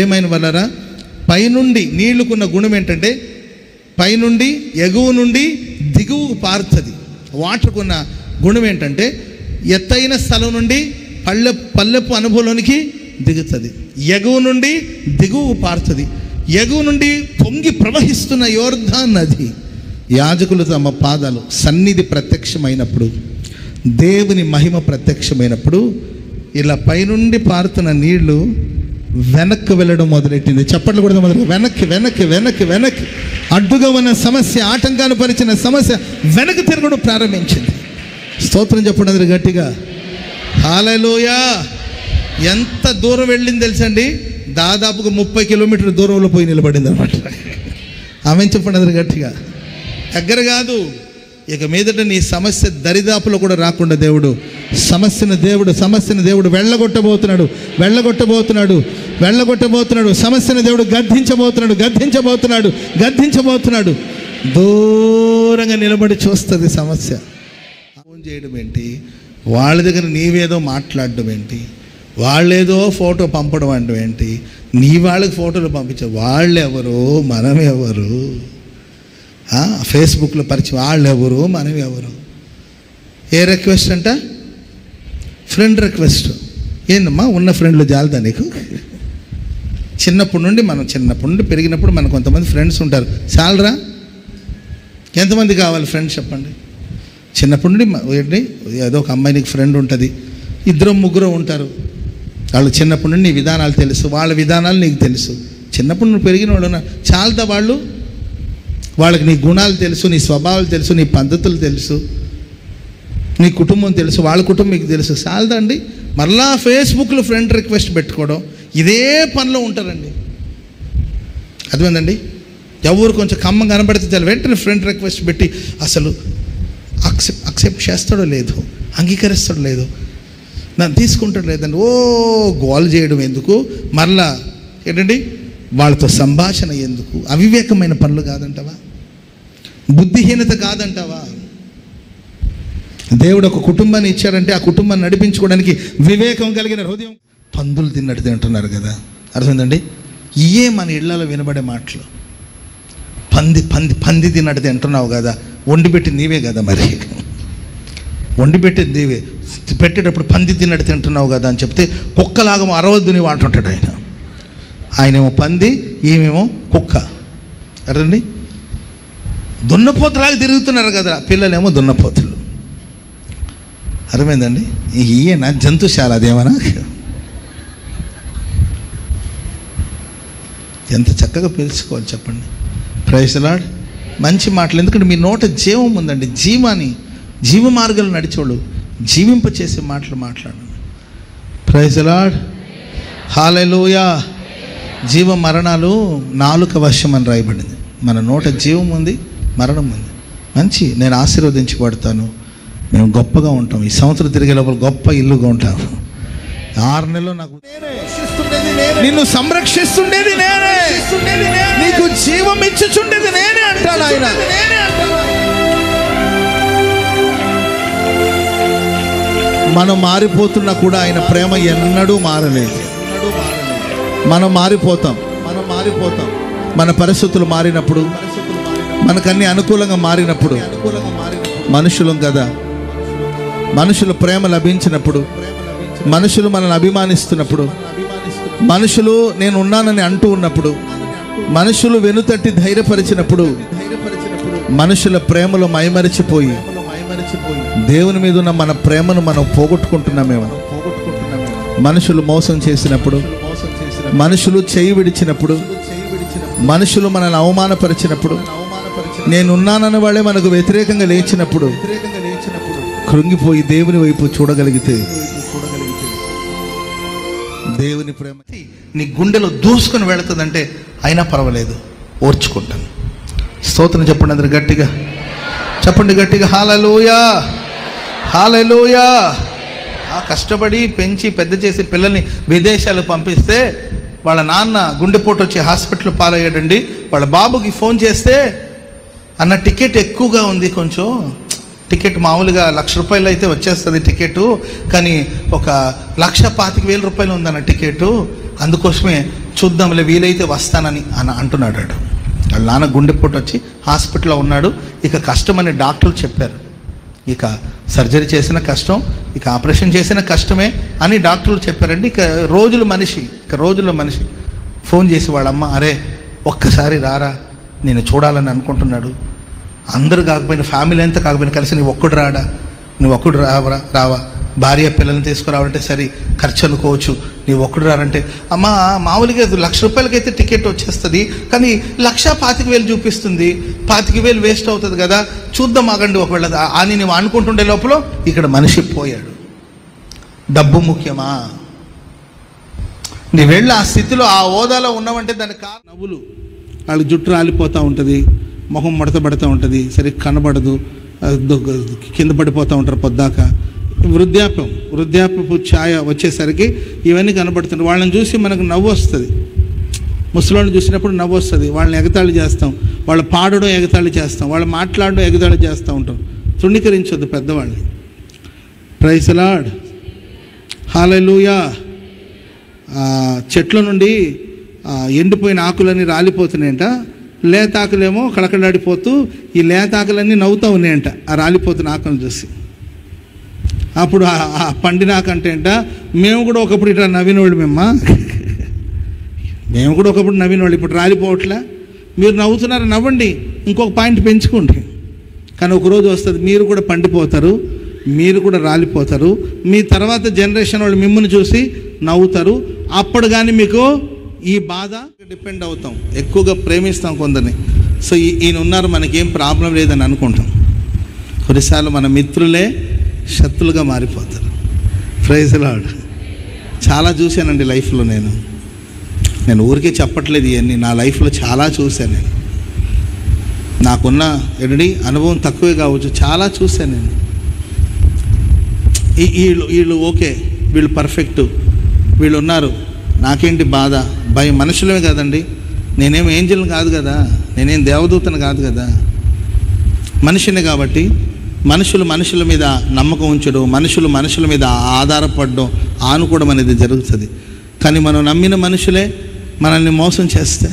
ఏమైన వల్లరా పైనుండి నీళ్లుకున్న గుణం ఏంటంటే పైనుండి ఎగువ నుండి దిగువకు పారుతుంది. వాటర్కున్న గుణం ఏంటంటే ఎత్తైన స్థలం నుండి పల్లెపు అనుభవంలోనికి దిగుతుంది. ఎగువ నుండి దిగువకు పారుతుంది. ఎగువ నుండి పొంగి ప్రవహిస్తున్న యోర్దాను నది. యాజకులు తమ పాదాలు సన్నిధి ప్రత్యక్షమైనప్పుడు, దేవుని మహిమ ప్రత్యక్షమైనప్పుడు ఇలా పైనుండి పారుతున్న నీళ్లు వెనక్కి వెళ్ళడం మొదలెట్టింది. చప్పట్లు కూడా మొదలు వెనక్కి వెనక్కి వెనక్కి వెనక్కి అడ్డుగా ఉన్న సమస్య, ఆటంకాలు పరిచిన సమస్య వెనక్కి తిరగడం ప్రారంభించింది. స్తోత్రం చెప్పండి అందరు గట్టిగా. హల్లెలూయా. ఎంత దూరం వెళ్ళింది తెలుసండి? దాదాపుగా 30 కిలోమీటర్ల దూరంలో పోయి నిలబడింది అనమాట. ఆమె చెప్పండి అందరు గట్టిగా. దగ్గర కాదు, ఇక మీదట నీ సమస్య దరిదాపులో కూడా రాకుండా దేవుడు సమస్యను దేవుడు వెళ్ళగొట్టబోతున్నాడు. సమస్యను దేవుడు గద్దించబోతున్నాడు. దూరంగా నిలబడి చూస్తుంది సమస్య. ఫోన్ చేయడం ఏంటి, వాళ్ళ దగ్గర నీవేదో మాట్లాడడం ఏంటి, వాళ్ళేదో ఫోటో పంపడం అంటే ఏంటి, నీ వాళ్ళకి ఫోటోలు పంపించే వాళ్ళెవరు మనం ఎవరు, ఫేస్బుక్లో పరిచయం వాళ్ళెవరు మనం ఎవరు. ఏ రిక్వెస్ట్ అంట? Friend request. ఏందమ్మా ఉన్న ఫ్రెండ్లు జాలదా నీకు? చిన్నప్పటి నుండి పెరిగినప్పుడు మనకు కొంతమంది ఫ్రెండ్స్ ఉంటారు. చాలరా? ఎంతమంది కావాలి ఫ్రెండ్స్ చెప్పండి? చిన్నప్పటి నుండి ఏంటి, ఏదో ఒక అమ్మాయి నీకు ఫ్రెండ్ ఉంటుంది, 2-3 ఉంటారు. వాళ్ళు చిన్నప్పటి నుండి నీ విధానాలు తెలుసు, వాళ్ళ విధానాలు నీకు తెలుసు. చిన్నప్పుడు నువ్వు పెరిగిన వాళ్ళు చాలదా? వాళ్ళకి నీ గుణాలు తెలుసు, నీ స్వభావాలు తెలుసు, నీ పద్ధతులు తెలుసు, నీ కుటుంబం తెలుసు, వాళ్ళ కుటుంబం మీకు తెలుసు. చాలదా అండి? మరలా ఫేస్బుక్లో ఫ్రెండ్ రిక్వెస్ట్ పెట్టుకోవడం, ఇదే పనిలో ఉంటారండి. అర్థమైందండి? ఎవరు కొంచెం కమ్మ కనబడితే చాలు వెంటనే ఫ్రెండ్ రిక్వెస్ట్ పెట్టి అసలు అక్సెప్ట్ చేస్తాడో లేదో, అంగీకరిస్తాడో లేదో, నన్ను తీసుకుంటాడు లేదండి, గోల్ చేయడం ఎందుకు, మరలా ఏంటండి వాళ్ళతో సంభాషణ ఎందుకు? అవివేకమైన పనులు కాదంటావా? బుద్ధిహీనత కాదంటావా? దేవుడు ఒక కుటుంబాన్ని ఇచ్చాడంటే ఆ కుటుంబాన్ని నడిపించుకోవడానికి వివేకం కలిగిన హృదయం. పందులు తిన్నట్టు తింటున్నారు కదా, అర్థమైందండి? ఇయే మన ఇళ్లలో వినబడే మాటలు. పంది తిన్నట్టు తింటున్నావు కదా, వండి పెట్టింది నీవే కదా, మరి వండి పెట్టేది నీవే, పెట్టేటప్పుడు పంది తిన్నట్టు తింటున్నావు కదా అని చెప్తే కుక్కలాగా అరవద్దు నీవు అంటుంటాడు ఆయన. ఆయనేమో పంది, ఈమెమో కుక్క. అర్థండి? దున్నపోతులాగా తిరుగుతున్నారు కదా, పిల్లలేమో దున్నపోతులు. అర్థమైందండి? ఈయన జంతుశాల, అదేమన్నా ఎంత చక్కగా పిలుచుకోవాలి చెప్పండి. Praise the Lord. మంచి మాటలు, ఎందుకంటే మీ నోట జీవం ఉందండి. జీవ మార్గాలు నడిచోళ్ళు జీవింపచేసే మాటలు మాట్లాడండి. Praise the Lord. హల్లెలూయా. జీవ మరణాలు నాలుక వశం అని రాయబడింది. మన నోట జీవం ఉంది, మరణం ఉంది. మంచి, నేను ఆశీర్వదించబడతాను, మేము గొప్పగా ఉంటాం, ఈ సంవత్సరం తిరిగే లోపల గొప్ప ఇల్లుగా ఉంటాం. 6 నెలలు నాకు నిన్ను సంరక్షిస్తుండేది నేనే, నీకు జీవం ఇచ్చుచుండేది నేనే అంటాడు ఆయన. మనం మారిపోతున్నా కూడా ఆయన ప్రేమ ఎన్నడూ మారలేదు. మనం మారిపోతాం. మన పరిస్థితులు మారినప్పుడు, మనకన్నీ అనుకూలంగా మారినప్పుడు, మనుషులం కదా, మనుషుల ప్రేమ లభించినప్పుడు, మనుషులు మనల్ని అభిమానిస్తున్నప్పుడు, మనుషులు నేను ఉన్నానని అంటూ ఉన్నప్పుడు, మనుషులు వెనుతట్టి ధైర్యపరిచినప్పుడు, మనుషుల ప్రేమలో మైమరిచిపోయి దేవుని మీద ఉన్న మన ప్రేమను మనం పోగొట్టుకుంటున్నామేమో. మనుషులు మోసం చేసినప్పుడు, మనుషులు చేయి విడిచినప్పుడు, మనుషులు మనల్ని అవమానపరిచినప్పుడు, నేనున్నానన్న వాళ్ళే మనకు వ్యతిరేకంగా లేచినప్పుడు కృంగిపోయి దేవుని వైపు చూడగలిగితే దేవుని ప్రేమ నీ గుండెలో దూసుకొని వెళుతుందంటే అయినా పర్వాలేదు, ఓర్చుకుంటాను. స్తోత్రం చెప్పండి అందరు గట్టిగా, చెప్పండి గట్టిగా. హల్లెలూయా, హల్లెలూయా. కష్టపడి పెంచి పెద్ద చేసి పిల్లల్ని విదేశాలకు పంపిస్తే వాళ్ళ నాన్న గుండెపోటు వచ్చి హాస్పిటల్ పాలయ్యాడండి. వాళ్ళ బాబుకి ఫోన్ చేస్తే, అన్న టికెట్ ఎక్కువగా ఉంది, కొంచెం టికెట్ మామూలుగా 1,00,000 రూపాయలు అయితే వచ్చేస్తుంది టికెట్, కానీ ఒక 1,25,000 రూపాయలు ఉందన్న టికెట్, అందుకోసమే చూద్దాంలే వీలైతే వస్తానని అంటున్నాడు. వాళ్ళ నాన్న గుండెపోటు వచ్చి హాస్పిటల్లో ఉన్నాడు. ఇక కష్టమని డాక్టర్లు చెప్పారు. ఇక సర్జరీ చేసిన కష్టం, ఇక ఆపరేషన్ చేసిన కష్టమే అని డాక్టర్లు చెప్పారండి. ఇక రోజుల మనిషి ఫోన్ చేసి వాళ్ళమ్మ, అరే ఒక్కసారి రారా, నేను చూడాలని అనుకుంటున్నాడు. అందరూ కాకపోయినా, ఫ్యామిలీ అంతా కాకపోయినా కలిసి నువ్వు ఒక్కడు రావా, భార్య పిల్లల్ని తీసుకురావాలంటే సరే ఖర్చు అనుకోవచ్చు, నీవు ఒక్కడు రారంటే, అమ్మ మామూలుగా 1,00,000 రూపాయలకైతే టికెట్ వచ్చేస్తుంది, కానీ 1,25,000 చూపిస్తుంది, 25,000 వేస్ట్ అవుతుంది కదా, చూద్దాం ఆగండి ఒకవేళ అని నువ్వు అనుకుంటుండే లోపల ఇక్కడ మనిషి పోయాడు. డబ్బు ముఖ్యమా? నీ వెళ్ళి ఆ స్థితిలో ఆ హోదాలో ఉన్నావంటే దానికి నవ్వులు, వాళ్ళకి జుట్టు రాలిపోతూ ఉంటుంది, మొహం మడతబడుతూ ఉంటుంది, సరిగ్గా కనబడదు, కింద పడిపోతూ ఉంటారు పొద్దాక. వృద్ధాప్యపు ఛాయ వచ్చేసరికి ఇవన్నీ కనబడుతుంది. వాళ్ళని చూసి మనకు నవ్వు వస్తుంది. ముసలోళ్ళని చూసినప్పుడు నవ్వు వస్తుంది. వాళ్ళని ఎగతాళి చేస్తాం, వాళ్ళు పాడడం ఎగతాళి చేస్తాం, వాళ్ళు మాట్లాడడం ఎగతాళి చేస్తూ ఉంటాం. తృణీకరించొద్దు పెద్దవాళ్ళని. ప్రైజ్ ది లార్డ్, హల్లెలూయా. చెట్ల నుండి ఎండిపోయిన ఆకులన్నీ రాలిపోతున్నాయంట, లేతాకులేమో కళకళాడిపోతూ ఈ లేతాకులన్నీ నవ్వుతూ ఉన్నాయంట ఆ రాలిపోతున్న ఆకులను చూసి. అప్పుడు ఆ పండినాకంటే అంట, మేము కూడా ఒకప్పుడు ఇట్లా నవ్వినోళ్ళు, మేము కూడా ఒకప్పుడు నవ్వినోళ్ళు, ఇప్పుడు రాలిపోవట్లే. మీరు నవ్వుతున్నారు, నవ్వండి, ఇంకొక పాయింట్ పెంచుకోండి. కానీ ఒకరోజు వస్తుంది మీరు కూడా పండిపోతారు, మీరు కూడా రాలిపోతారు. మీ తర్వాత జనరేషన్ వాళ్ళు మిమ్మల్ని చూసి నవ్వుతారు. అప్పుడు కానీ మీకు ఈ బాధ డిపెండ్ అవుతాం, ఎక్కువగా ప్రేమిస్తాం కొందరిని. సో ఈయన ఉన్నారు, మనకేం ప్రాబ్లం లేదని అనుకుంటాం. కొన్నిసార్లు మన మిత్రులే శత్రులుగా మారిపోతారు. Praise the Lord. చాలా చూశానండి లైఫ్లో. నేను ఊరికే చెప్పట్లేదు ఇవన్నీ, నా లైఫ్లో చాలా చూశాను నేను. నాకున్న అనుభవం తక్కువే కావచ్చు, చాలా చూశాను నేను. వీళ్ళు ఓకే, వీళ్ళు పర్ఫెక్ట్, వీళ్ళు ఉన్నారు, నాకేంటి బాధ, భయం. మనుషులమే కదండి, నేనేం ఏంజల్ని కాదు కదా, నేనేం దేవదూతను కాదు కదా, మనిషిని. కాబట్టి మనుషుల మీద నమ్మకం ఉంచడం, మనుషుల మీద ఆధారపడడం, ఆనుకోవడం అనేది జరుగుతుంది. కానీ మనం నమ్మిన మనుషులే మనల్ని మోసం చేస్తే,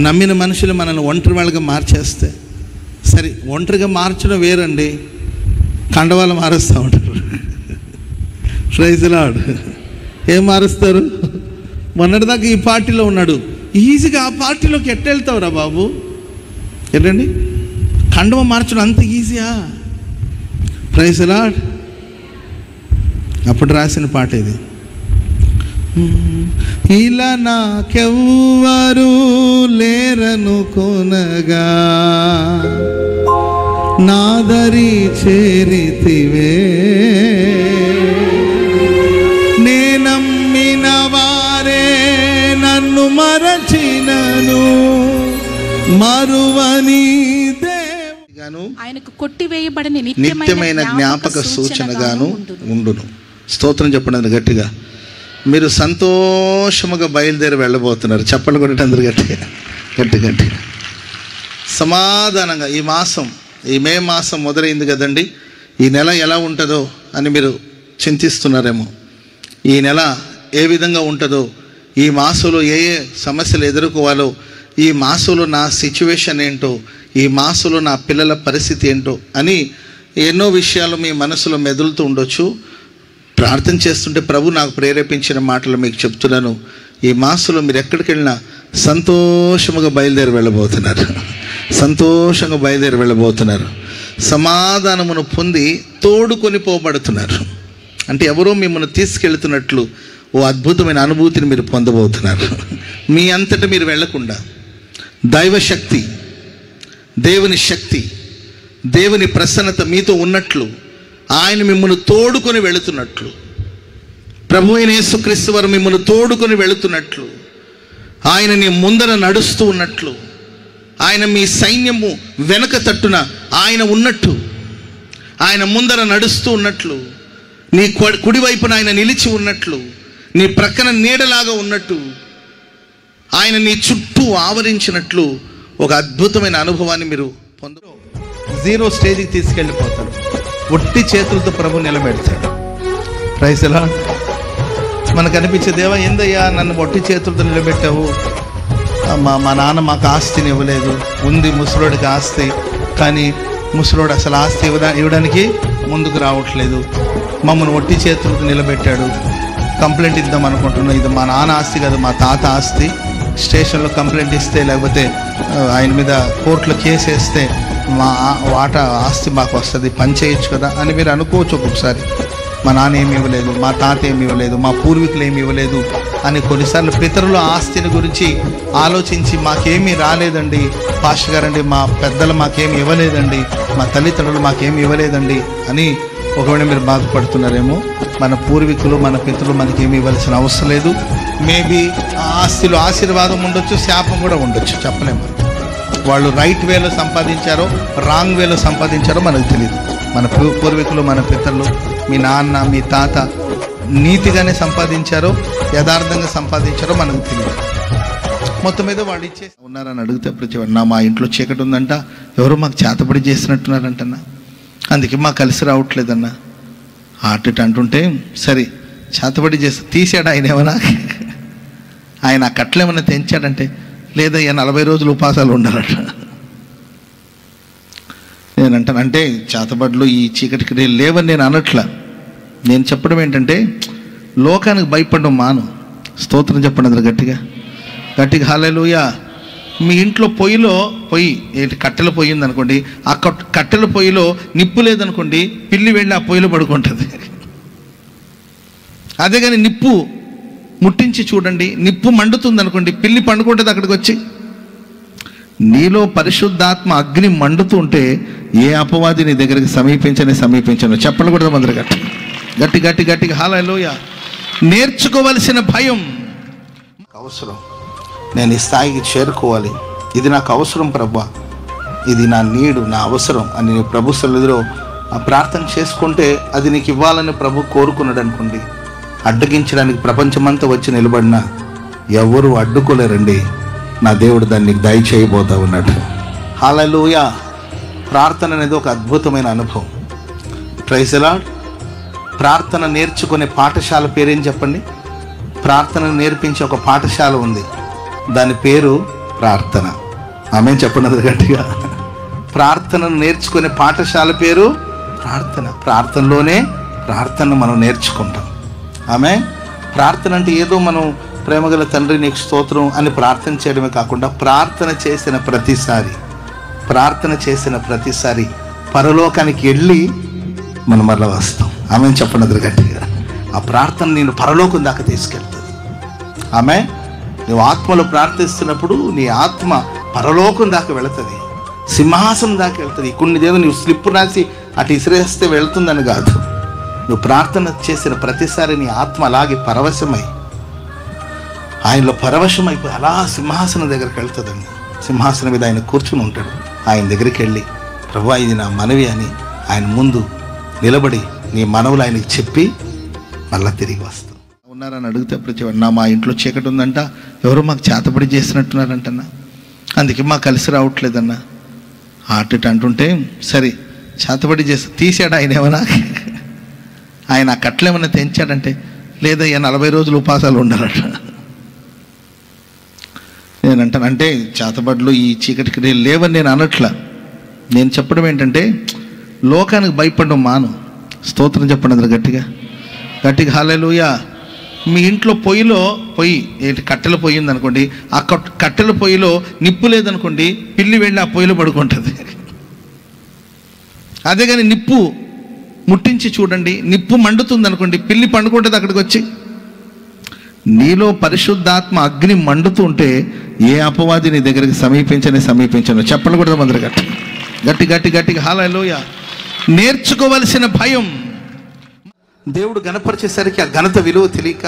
నమ్మిన మనుషులు మనల్ని ఒంటరి వాళ్ళగా మార్చేస్తే, సరే ఒంటరిగా మార్చడం వేరండి, కండవాళ్ళు మారుస్తూ ఉంటారు. Praise the Lord. ఏం మారుస్తారు? మొన్నటిదాకా ఈ పార్టీలో ఉన్నాడు, ఈజీగా ఆ పార్టీలోకి వెళ్తావురా బాబు? ఏంటండి కండవ మార్చడం అంత ఈజీయా? Praise the lord. అప్పుడు రాసిన పాట ఇది. ఇలా నాకెవ్వరు లేరను కొనగా నాదరి చేరితివే, నేనమ్మిన వారే నన్ను మరచినను మరువని దేవుగాను ఆయనకు కొట్టివేయబడని నిత్యమైన జ్ఞాపక సూచనగాను ఉండును. స్తోత్రం చెప్పండి గట్టిగా. మీరు సంతోషముగా బయలుదేరి వెళ్ళబోతున్నారు. చెప్పండి కొట్టి అందరు గట్టిగా సమాధానంగా. ఈ మే మాసం మొదలైంది కదండి. ఈ నెల ఎలా ఉంటుందో అని మీరు చింతిస్తున్నారేమో. ఈ నెల ఏ విధంగా ఉంటుందో, ఈ మాసంలో ఏ సమస్యలు ఎదుర్కోవాలో, ఈ మాసంలో నా సిచ్యువేషన్ ఏంటో, ఈ మాసంలో నా పిల్లల పరిస్థితి ఏంటో అని ఎన్నో విషయాలు మీ మనసులో మెదులుతూ ఉండొచ్చు. ప్రార్థన చేస్తుంటే ప్రభు నాకు ప్రేరేపించిన మాటలు మీకు చెప్తున్నాను. ఈ మాసంలో మీరు ఎక్కడికి వెళ్ళినా సంతోషంగా బయలుదేరి వెళ్ళబోతున్నారు. సమాధానమును పొంది తోడుకొని పోబడుతున్నారు. అంటే ఎవరో మిమ్మల్ని తీసుకెళ్తున్నట్లు ఓ అద్భుతమైన అనుభూతిని మీరు పొందబోతున్నారు. మీ అంతటా మీరు వెళ్లకుండా దైవశక్తి, దేవుని శక్తి, దేవుని ప్రసన్నత మీతో ఉన్నట్లు, ఆయన మిమ్మల్ని తోడుకొని వెళుతున్నట్లు, ప్రభు అయిన యేసుక్రీస్తు వారు మిమ్మల్ని తోడుకొని వెళుతున్నట్లు, ఆయన నీ ముందర నడుస్తూ ఉన్నట్లు, ఆయన మీ సైన్యము వెనక తట్టున ఆయన ఉన్నట్టు, ఆయన ముందర నడుస్తూ ఉన్నట్లు, నీ కుడివైపున ఆయన నిలిచి ఉన్నట్లు, నీ ప్రక్కన నీడలాగా ఉన్నట్టు, ఆయన నీ చుట్టూ ఆవరించినట్లు ఒక అద్భుతమైన అనుభవాన్ని మీరు పొందరు. 0 స్టేజ్కి తీసుకెళ్ళిపోతారు. ఒట్టి చేతులతో ప్రభు నిలబెడతాడు. Praise the Lord. మనకు అనిపించే, దేవా ఏందయ్యా నన్ను ఒట్టి చేతులతో నిలబెట్టావు, మా నాన్న మాకు ఆస్తిని ఇవ్వలేదు, ఉంది ముసలోడికి ఆస్తి, కానీ ముసలోడు అసలు ఆస్తి ఇవ్వడానికి ముందుకు రావట్లేదు, మమ్మల్ని ఒట్టి చేతులతో నిలబెట్టాడు, కంప్లైంట్ ఇద్దాం అనుకుంటున్నాం, ఇది మా నాన్న ఆస్తి కాదు మా తాత ఆస్తి, స్టేషన్లో కంప్లైంట్ ఇస్తే లేకపోతే ఆయన మీద కోర్టులో కేసు వేస్తే మా వాటా ఆస్తి మాకు వస్తుంది, పని చేయొచ్చు కదా అని మీరు అనుకోవచ్చు. ఒక్కొక్కసారి మా నాన్న ఏమి ఇవ్వలేదు, మా తాత ఏమి ఇవ్వలేదు, మా పూర్వీకులు ఏమి ఇవ్వలేదు అని కొన్నిసార్లు పితరుల ఆస్తిని గురించి ఆలోచించి మాకేమీ రాలేదండి పాస్టర్ గారండి, మా పెద్దలు మాకేమి ఇవ్వలేదండి, మా తల్లిదండ్రులు మాకేమి ఇవ్వలేదండి అని ఒకవేళ మీరు బాధపడుతున్నారేమో. మన పూర్వీకులు మన పితరులు మనకేమి ఇవ్వాల్సిన అవసరం లేదు. మేబీ ఆస్తిలో ఆశీర్వాదం ఉండొచ్చు, శాపం కూడా ఉండొచ్చు, చెప్పలేము. వాళ్ళు రైట్ వేలో సంపాదించారో రాంగ్ వేలో సంపాదించారో మనకు తెలియదు. మన పూర్వీకులు మన పితరులు, మీ నాన్న మీ తాత నీతిగానే సంపాదించారో యథార్థంగా సంపాదించారో మనకు తెలియదు. మొత్తం మీద వాళ్ళు ఇచ్చే ఉన్నారని అడిగితే ప్రతి మా ఇంట్లో చీకటి ఉందంట, ఎవరో మాకు చేతబడి చేసినట్టున్నారంటన్నా, అందుకే మాకు కలిసి రావట్లేదన్నా అటు అంటుంటే, సరే చేతబడి చేసి తీసాడు ఆయన ఏమన్నా, ఆయన ఆ కట్టలు ఏమన్నా తెంచాడంటే, లేదయ్యా 40 రోజులు ఉపాసాలు ఉండాలట. నేనంటాను అంటే చేతబడులు ఈ చీకటికి లేవని నేను అనట్లా, నేను చెప్పడం ఏంటంటే లోకానికి భయపడడం మాను. స్తోత్రం చెప్పండి అందరు గట్టిగా గట్టిగా హల్లెలూయా. మీ ఇంట్లో పొయ్యి ఏంటి కట్టెల పొయ్యి ఉందనుకోండి, ఆ కట్టెల పొయ్యిలో నిప్పు లేదనుకోండి, పిల్లి వెళ్ళి ఆ పొయ్యిలో పడుకుంటుంది. అదే కానీ నిప్పు ముట్టించి చూడండి, నిప్పు మండుతుంది అనుకోండి, పిల్లి పండుకుంటుంది అక్కడికి వచ్చి. నీలో పరిశుద్ధాత్మ అగ్ని మండుతూ ఉంటే ఏ అపవాది నీ దగ్గరికి సమీపించను. చెప్పలు కూడా అందరు గట్టిగా హల్లెలూయా. నేర్చుకోవలసిన భయం అవసరం. నేను ఈ స్థాయికి చేరుకోవాలి, ఇది నాకు అవసరం ప్రభువా, ఇది నా నీడు, నా అవసరం అని నీ ప్రభు సన్నిధిలో ప్రార్థన చేసుకుంటే అది నీకు ఇవ్వాలని ప్రభు కోరుకున్నాడు అనుకోండి, అడ్డగించడానికి ప్రపంచమంతా వచ్చి నిలబడినా ఎవరు అడ్డుకోలేరండి. నా దేవుడు దాన్ని నీకు దయచేయబోతా ఉన్నాడు. హల్లెలూయా. ప్రార్థన అనేది ఒక అద్భుతమైన అనుభవం. Praise the Lord. ప్రార్థన నేర్చుకునే పాఠశాల పేరేం చెప్పండి? ప్రార్థన నేర్పించే ఒక పాఠశాల ఉంది, దాని పేరు ప్రార్థన. ఆమేన్ చెప్పండి గట్టిగా. ప్రార్థనను నేర్చుకునే పాఠశాల పేరు ప్రార్థన. ప్రార్థనలోనే ప్రార్థన మనం నేర్చుకుంటాం. ఆమేన్. ప్రార్థన అంటే ఏదో మనం ప్రేమగల తండ్రి నీకు స్తోత్రం అని ప్రార్థన చేయడమే కాకుండా ప్రార్థన చేసిన ప్రతిసారి పరలోకానికి వెళ్ళి మనం మరలా వస్తాం. ఆమేన్ చెప్పండి గట్టిగా. ఆ ప్రార్థన నేను పరలోకం దాకా తీసుకెళ్తుంది. ఆమేన్. నువ్వు ఆత్మలో ప్రార్థిస్తున్నప్పుడు నీ ఆత్మ పరలోకం దాకా వెళుతుంది, సింహాసనం దాకా వెళ్తుంది. కొన్ని దేవుడు నువ్వు స్లిప్ రాసి అటు ఇసిరేస్తే వెళుతుందని కాదు, నువ్వు ప్రార్థన చేసిన ప్రతిసారి నీ ఆత్మ అలాగే పరవశమై ఆయనలో పరవశమైపోయి అలా సింహాసనం దగ్గరికి వెళ్తుందండి. సింహాసనం మీద ఆయన కూర్చుని ఉంటాడు. ఆయన దగ్గరికి వెళ్ళి ప్రభువా ఇది నా మనవి అని ఆయన ముందు నిలబడి నీ మనవులు ఆయనకి చెప్పి మళ్ళా తిరిగి వస్తాం. ఉన్నారని అడిగితే ప్రతి మా ఇంట్లో చీకటి ఉందంట, ఎవరో మాకు చేతబడి చేసినట్టున్నారంటన్నా, అందుకే మాకు కలిసి రావట్లేదన్నా అటు అంటుంటే, సరే చేతబడి చేసి తీసాడు ఆయన ఏమన్నా, ఆయన ఆ కట్టలు ఏమన్నా తెంచాడంటే, లేదయ్యా 40 రోజులు ఉపాసాలు ఉండాలట. నేనంటాను అంటే చేతబడులు ఈ చీకటికి లేవని నేను అనట్లా, నేను చెప్పడం ఏంటంటే లోకానికి భయపడడం మాను. స్తోత్రం చెప్పండి అందరు గట్టిగా హల్లెలూయా. మీ ఇంట్లో పొయ్యి ఏంటి కట్టెల పొయ్యి ఉందనుకోండి, ఆ కట్టెల పొయ్యిలో నిప్పు లేదనుకోండి, పిల్లి వెళ్ళి ఆ పొయ్యిలో పడుకుంటుంది. అదే కానీ నిప్పు ముట్టించి చూడండి, నిప్పు మండుతుంది అనుకోండి, పిల్లి పండుకుంటుంది అక్కడికి వచ్చి. నీలో పరిశుద్ధాత్మ అగ్ని మండుతూ ఉంటే ఏ అపవాది నీ దగ్గరికి సమీపించను. చెప్పలు కూడా అందరు గట్టిగా హల్లెలూయా. నేర్చుకోవలసిన భయం. దేవుడు గణపరిచేసరికి ఆ ఘనత విలువ తెలియక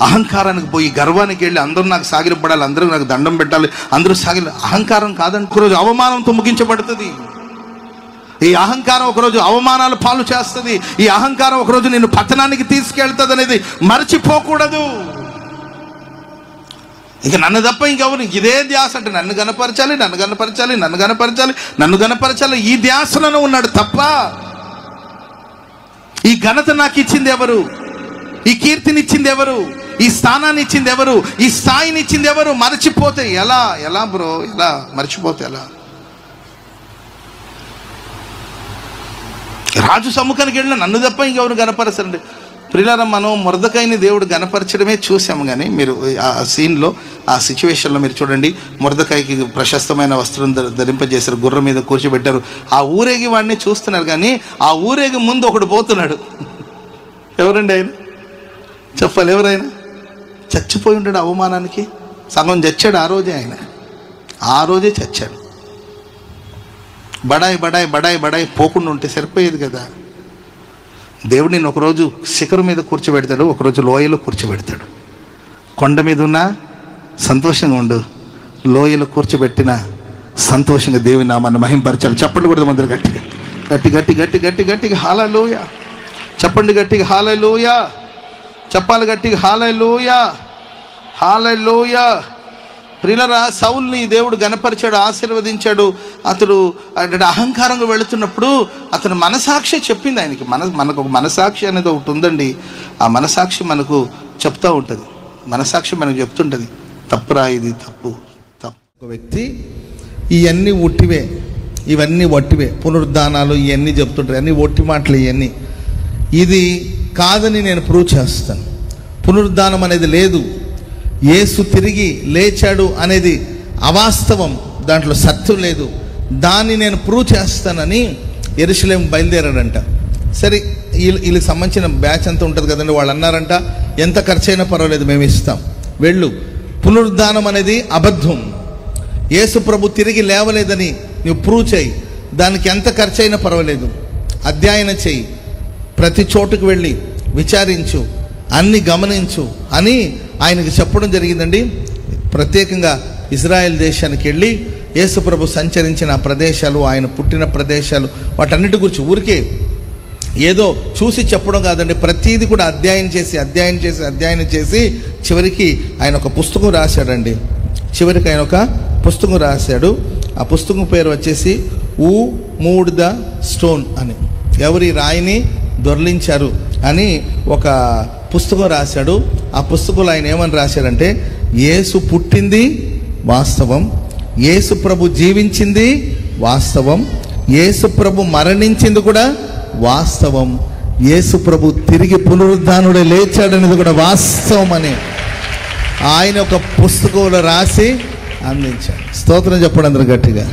అహంకారానికి పోయి గర్వానికి వెళ్ళి అందరూ నాకు సాగిలపడాలి, అందరూ నాకు దండం పెట్టాలి, అందరూ సాగిలి. అహంకారం కాదని ఒకరోజు అవమానంతో ముగించబడుతుంది. ఈ అహంకారం ఒకరోజు అవమానాలు పాలు చేస్తుంది. ఈ అహంకారం ఒకరోజు నిన్ను పతనానికి తీసుకెళ్తుంది అనేది మర్చిపోకూడదు. ఇక నన్ను తప్ప ఇంకెవరు ఇదే ధ్యాస అంటే నన్ను గణపరచాలి ఈ ధ్యాసలో ఉన్నాడు తప్ప ఈ ఘనత నాకు ఇచ్చింది ఎవరు, ఈ కీర్తినిచ్చింది ఎవరు, ఈ స్థానాన్ని ఇచ్చింది ఎవరు, ఈ స్థాయిని ఇచ్చింది ఎవరు? మర్చిపోతే ఎలా బ్రో, ఎలా మర్చిపోతే ఎలా? రాజు సముఖానికి వెళ్ళిన నన్ను తప్ప ఇంకెవరు గనపరచండి. ప్రియులారా, మనం మొర్దెకైని దేవుడు గనపరచడమే చూసాము. కానీ మీరు ఆ సీన్లో, ఆ సిచ్యువేషన్లో మీరు చూడండి, మొర్దెకైకి ప్రశస్తమైన వస్త్రం ధరింపజేశారు, గుర్రం మీద కూర్చోబెట్టారు. ఆ ఊరేగి వాడిని చూస్తున్నారు. కానీ ఆ ఊరేగి ముందు ఒకడు పోతున్నాడు. ఎవరండి ఆయన? చెప్పాలి, ఎవరైనా? చచ్చిపోయి ఉంటాడు అవమానానికి. సగం చచ్చాడు ఆ రోజే. ఆయన ఆ రోజే చచ్చాడు. బడాయి పోకుండా ఉంటే సరిపోయేది కదా. దేవుడు నిన్ను ఒకరోజు శిఖరం మీద కూర్చోబెడతాడు, ఒకరోజు లోయలో కూర్చోబెడతాడు. కొండ మీద ఉన్న సంతోషంగా ఉండు, లోయలో కూర్చోబెట్టిన సంతోషంగా దేవుని నామాన్ని మహింపరచాలి. చెప్పండి కూడా మందరు గట్టిగా, గట్టి గట్టి గట్టి గట్టి గట్టిగా హల్లెలూయా చెప్పండి. గట్టిగా హల్లెలూయా చెప్పాలి. గట్టిగా హల్లెలూయా హల్లెలూయా. ప్రియులారా, సౌల్ని దేవుడు గణపరిచాడు, ఆశీర్వదించాడు. అతడు అహంకారంగా వెళుతున్నప్పుడు అతను మనసాక్షి చెప్పింది ఆయనకి. మనకు ఒక మనసాక్షి అనేది ఒకటి ఉందండి. ఆ మనసాక్షి మనకు చెప్తూ ఉంటుంది. మనసాక్షి మనకు చెప్తుంటుంది, తప్పురా, ఇది తప్పు. ఒక వ్యక్తి ఇవన్నీ ఒట్టివే, ఇవన్నీ ఒట్టివే, పునరుద్ధానాలు ఇవన్నీ చెప్తుంటారు, అన్నీ ఒట్టి మాటలు ఇవన్నీ. ఇది కాదని నేను ప్రూవ్ చేస్తాను. పునరుద్ధానం అనేది లేదు, యేసు తిరిగి లేచాడు అనేది అవాస్తవం, దాంట్లో సత్యం లేదు, దాన్ని నేను ప్రూవ్ చేస్తానని యెరూషలేము బయలుదేరాడంట. సరే, వీళ్ళకి సంబంధించిన బ్యాచ్ అంతా ఉంటుంది కదండి. వాళ్ళు అన్నారంట, ఎంత ఖర్చైనా పర్వాలేదు మేము ఇస్తాం, వెళ్ళు. పునరుద్ధానం అనేది అబద్ధం, యేసు ప్రభు తిరిగి లేవలేదని నువ్వు ప్రూవ్ చేయి, దానికి ఎంత ఖర్చైనా పర్వాలేదు, అధ్యయనం చెయ్యి, ప్రతి చోటుకు వెళ్ళి విచారించు, అన్ని గమనించు అని ఆయనకి చెప్పడం జరిగిందండి. ప్రత్యేకంగా ఇజ్రాయెల్ దేశానికి వెళ్ళి యేసు ప్రభు సంచరించిన ప్రదేశాలు, ఆయన పుట్టిన ప్రదేశాలు, వాటన్నిటి గురించి ఊరికే ఏదో చూసి చెప్పడం కాదండి, ప్రతీది కూడా అధ్యయనం చేసి చివరికి ఆయన ఒక పుస్తకం రాశాడండి. చివరికి ఆయన ఒక పుస్తకం రాశాడు. ఆ పుస్తకం పేరు వచ్చేసి ఊ మూడ్ ద స్టోన్ అని, ఎవరి రాయిని దొర్లించారు అని ఒక పుస్తకం రాశాడు. ఆ పుస్తకంలో ఆయన ఏమని రాశాడంటే, యేసు పుట్టింది వాస్తవం, యేసు ప్రభు జీవించింది వాస్తవం, యేసు ప్రభు మరణించింది కూడా వాస్తవం, యేసు ప్రభు తిరిగి పునరుద్ధానుడే లేచాడనేది కూడా వాస్తవం అని ఆయన ఒక పుస్తకంలో రాసి అందించాడు. స్తోత్రం చెప్పండి అందరూ గట్టిగా.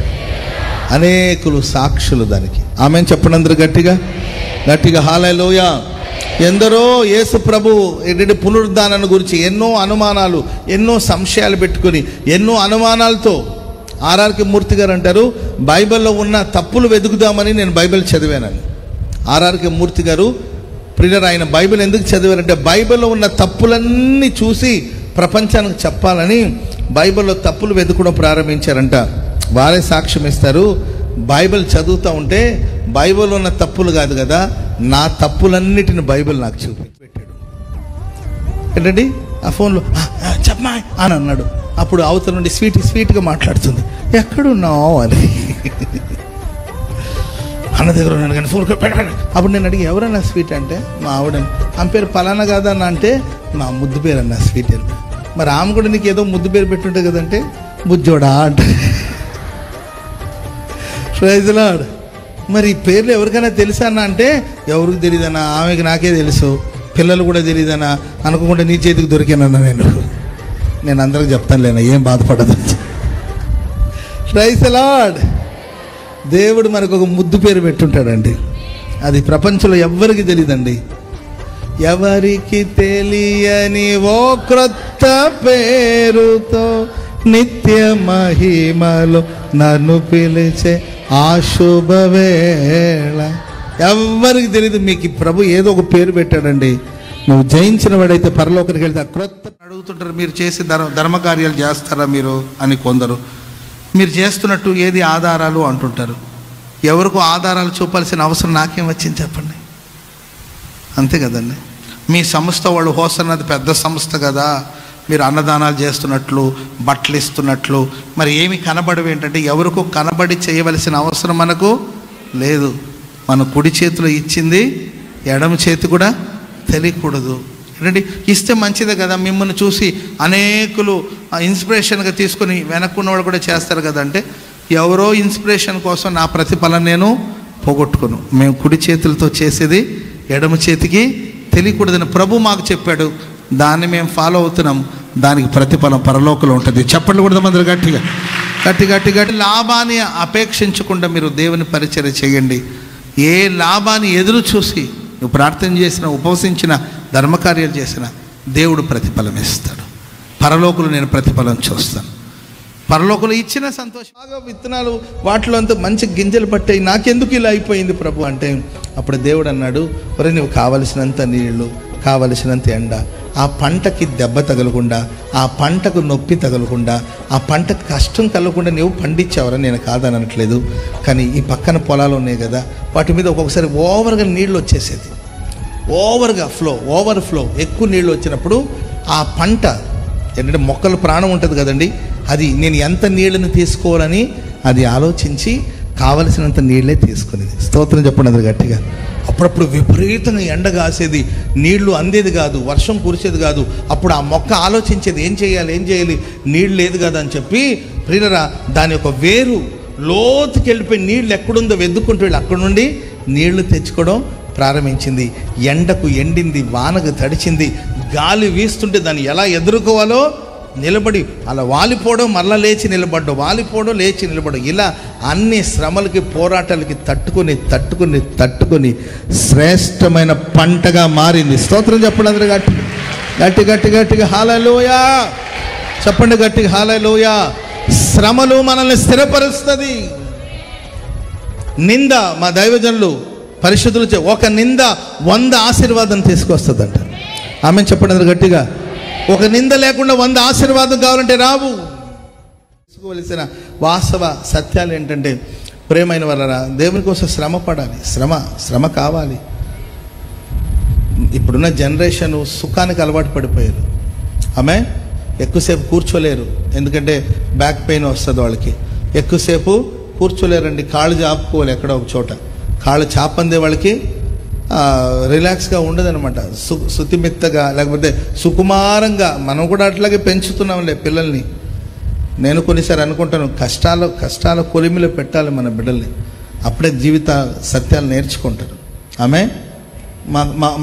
అనేకులు సాక్షులు దానికి. ఆమెన్ చెప్పండి అందరూ గట్టిగా గట్టిగా హల్లెలూయా. ఎందరో యేసు ప్రభు పునరుద్ధానాన్ని గురించి ఎన్నో అనుమానాలు, ఎన్నో సంశయాలు పెట్టుకుని, ఎన్నో అనుమానాలతో ఆర్ఆర్కే మూర్తి గారు అంటారు, బైబిల్లో ఉన్న తప్పులు వెతుకుదామని నేను బైబిల్ చదివానని. ఆర్ఆర్కే మూర్తి గారు ప్రియులారా, ఆయన బైబిల్ ఎందుకు చదివారంటే, బైబిల్లో ఉన్న తప్పులన్నీ చూసి ప్రపంచానికి చెప్పాలని బైబిల్లో తప్పులు వెతుకడం ప్రారంభించారంట. వారే సాక్ష్యం ఇస్తారు. బైబిల్ చదువుతూ ఉంటే బైబిల్ ఉన్న తప్పులు కాదు కదా, నా తప్పులన్నిటిని బైబిల్ నాకు చూపెట్టాడు. ఏంటండి ఆ ఫోన్లో చెప్పమా అని అన్నాడు. అప్పుడు అవతల నుండి స్వీట్గా మాట్లాడుతుంది, ఎక్కడున్నావు అని. అన్న దగ్గర ఉన్నాను కానీ ఫోన్ అప్పుడు నేను అడిగి, ఎవరన్నా స్వీట్ అంటే మా ఆవిడ. ఆమె పేరు పలానా కాదన్నా అంటే మా ముద్దు పేరు అన్న స్వీట్ అని. మరి ఆమె కూడా నీకు ఏదో ముద్దు పేరు పెట్టుంటే కదంటే బుజ్జోడా అంటే. Praise Lord. మరి ఈ పేర్లు ఎవరికైనా తెలుసా అన్న అంటే, ఎవరికి తెలియదన్నా, ఆమెకి నాకే తెలుసు, పిల్లలు కూడా తెలియదన్నా, అనుకోకుండా నీ చేతికి దొరికానన్నా నేను అందరికి చెప్తాను లేనా, ఏం బాధపడదు. Praise lord. దేవుడు మనకు ఒక ముద్దు పేరు పెట్టుంటాడండి, అది ప్రపంచంలో ఎవ్వరికి తెలియదండి. ఎవరికి తెలియని ఓ క్రొత్త పేరుతో నిత్య మహిమలో నన్ను పిలిచే ఆ శుభవేళ. ఎవరికి తెలియదు, మీకు ప్రభు ఏదో ఒక పేరు పెట్టాడండి. నువ్వు జయించిన వాడైతే పరలోకానికి వెళ్తే క్రొత్త అడుగుతుంటారు, మీరు చేసి ధర్మకార్యాలు చేస్తారా మీరు అని కొందరు. మీరు చేస్తున్నట్టు ఏది ఆధారాలు అంటుంటారు. ఎవరికో ఆధారాలు చూపాల్సిన అవసరం నాకేం వచ్చింది చెప్పండి, అంతే కదండి. మీ సంస్థ వాళ్ళు హోసన్నది పెద్ద సంస్థ కదా, మీరు అన్నదానాలు చేస్తున్నట్లు, బట్టలు ఇస్తున్నట్లు, మరి ఏమి కనబడవు ఏంటంటే, ఎవరికో కనబడి చేయవలసిన అవసరం మనకు లేదు. మన కుడి చేతిలో ఇచ్చింది ఎడమ చేతి కూడా తెలియకూడదు. రండి, ఇస్తే మంచిదే కదా, మిమ్మల్ని చూసి అనేకులు ఇన్స్పిరేషన్గా తీసుకొని వెనక్కున్నవాడు కూడా చేస్తారు కదా అంటే, ఎవరో ఇన్స్పిరేషన్ కోసం నా ప్రతిఫలం నేను పోగొట్టుకోను. మేము కుడి చేతులతో చేసేది ఎడమ చేతికి తెలియకూడదని ప్రభు మాకు చెప్పాడు. దాన్ని మేము ఫాలో అవుతున్నాం. దానికి ప్రతిఫలం పరలోకంలో ఉంటుంది. చెప్పండి కూడా మంది గట్టిగా గట్టి గట్టి గట్టి. లాభాన్ని అపేక్షించకుండా మీరు దేవుని పరిచర్య చేయండి. ఏ లాభాన్ని ఎదురు చూసి నువ్వు ప్రార్థన చేసినా, ఉపవసించిన, ధర్మకార్యాలు చేసినా దేవుడు ప్రతిఫలం ఇస్తాడు. పరలోకులు నేను ప్రతిఫలం చూస్తాను. పరలోకులు ఇచ్చిన సంతోషం. బాగా విత్తనాలు వాటిలో అంతా మంచి గింజలు పట్టాయి, నాకెందుకు ఇలా అయిపోయింది ప్రభు అంటే, అప్పుడు దేవుడు అన్నాడు, ఒరే నువ్వు కావలసినంత నీళ్లు, కావలసినంత ఎండ, ఆ పంటకి దెబ్బ తగలకుండా, ఆ పంటకు నొప్పి తగలకుండా, ఆ పంటకు కష్టం కలగకుండా నువ్వు పండించావరా, నేను కాదని అనట్లేదు. కానీ ఈ పక్కన పొలాలు ఉన్నాయి కదా, వాటి మీద ఒక్కొక్కసారి ఓవర్గా నీళ్ళు వచ్చేసేది. ఓవర్గా ఓవర్ఫ్లో ఎక్కువ నీళ్ళు వచ్చినప్పుడు ఆ పంట ఏంటంటే మొక్కలు ప్రాణం ఉంటుంది కదండి, అది నేను ఎంత నీళ్ళని తీసుకోవాలని అది ఆలోచించి కావలసినంత నీళ్ళే తీసుకునేది. స్తోత్రం చెప్పండి అందరు గట్టిగా. అప్పుడప్పుడు విపరీతంగా ఎండ కాసేది, నీళ్లు అందేది కాదు, వర్షం కురిసేది కాదు. అప్పుడు ఆ మొక్క ఆలోచించేది, ఏం చేయాలి, నీళ్ళు లేదు కదా అని చెప్పి ప్రియులరా దాని యొక్క వేరు లోతుకి వెళ్ళిపోయి నీళ్ళు ఎక్కడుందో వెతుక్కుంటూ వెళ్ళి అక్కడ నుండి నీళ్లు తెచ్చుకోవడం ప్రారంభించింది. ఎండకు ఎండింది, వానకు తడిచింది, గాలి వీస్తుంటే దాన్ని ఎలా ఎదుర్కోవాలో నిలబడి అలా వాలిపోవడం, మరలా లేచి నిలబడ్డం, వాలిపోవడం, లేచి నిలబడడం, ఇలా అన్ని శ్రమలకి పోరాటాలకి తట్టుకొని శ్రేష్టమైన పంటగా మారింది. స్తోత్రం చెప్పండి అందరూ గట్టిగా హల్లెలూయా చెప్పండి, గట్టిగా హల్లెలూయా. శ్రమలు మనల్ని స్థిరపరుస్తుంది. నింద మా దైవజనులు పరిశుద్ధులు ఒక నింద 100 ఆశీర్వాదం తీసుకొస్తుందంట. ఆమె చెప్పండి అందరూ గట్టిగా. ఒక నింద లేకుండా 100 ఆశీర్వాదం కావాలంటే రావు. తెలుసుకోవలసిన వాస్తవ సత్యాలు ఏంటంటే, ప్రేమైన వాళ్ళరా, దేవుని కోసం శ్రమ పడాలి, శ్రమ కావాలి. ఇప్పుడున్న జనరేషన్ సుఖానికి అలవాటు పడిపోయారు. ఆమె ఎక్కువసేపు కూర్చోలేరు, ఎందుకంటే బ్యాక్ పెయిన్ వస్తుంది వాళ్ళకి. ఎక్కువసేపు కూర్చోలేరండి, కాళ్ళు చాపుకోవాలి. ఎక్కడో ఒక చోట కాళ్ళు చాపందే వాళ్ళకి రిలాక్స్గా ఉండదనమాట. శుతిమెత్తగా లేకపోతే సుకుమారంగా. మనం కూడా అట్లాగే పెంచుతున్నాంలే పిల్లల్ని. నేను కొన్నిసారి అనుకుంటాను, కష్టాల కొలిమిలో పెట్టాలి మన బిడ్డల్ని, అప్పుడే జీవిత సత్యాలు నేర్చుకుంటారు. ఆమె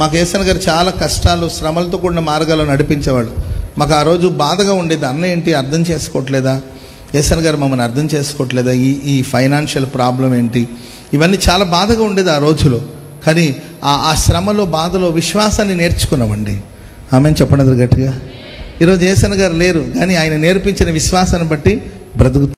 మాకు ఏసన్ గారు చాలా కష్టాలు, శ్రమలతో కూడిన మార్గాల్లో నడిపించేవాడు. మాకు ఆ రోజు బాధగా ఉండేది, అన్న ఏంటి అర్థం చేసుకోవట్లేదా, ఏసన్ గారు మమ్మల్ని అర్థం చేసుకోవట్లేదా, ఈ ఫైనాన్షియల్ ప్రాబ్లం ఏంటి, ఇవన్నీ చాలా బాధగా ఉండేది ఆ రోజులో. కానీ ఆ శ్రమలో, బాధలో విశ్వాసాన్ని నేర్చుకున్నామండి. ఆమె చెప్పండి గట్టిగా. ఈరోజు ఏసన్ గారు లేరు, కానీ ఆయన నేర్పించిన విశ్వాసాన్ని బట్టి బ్రతుకు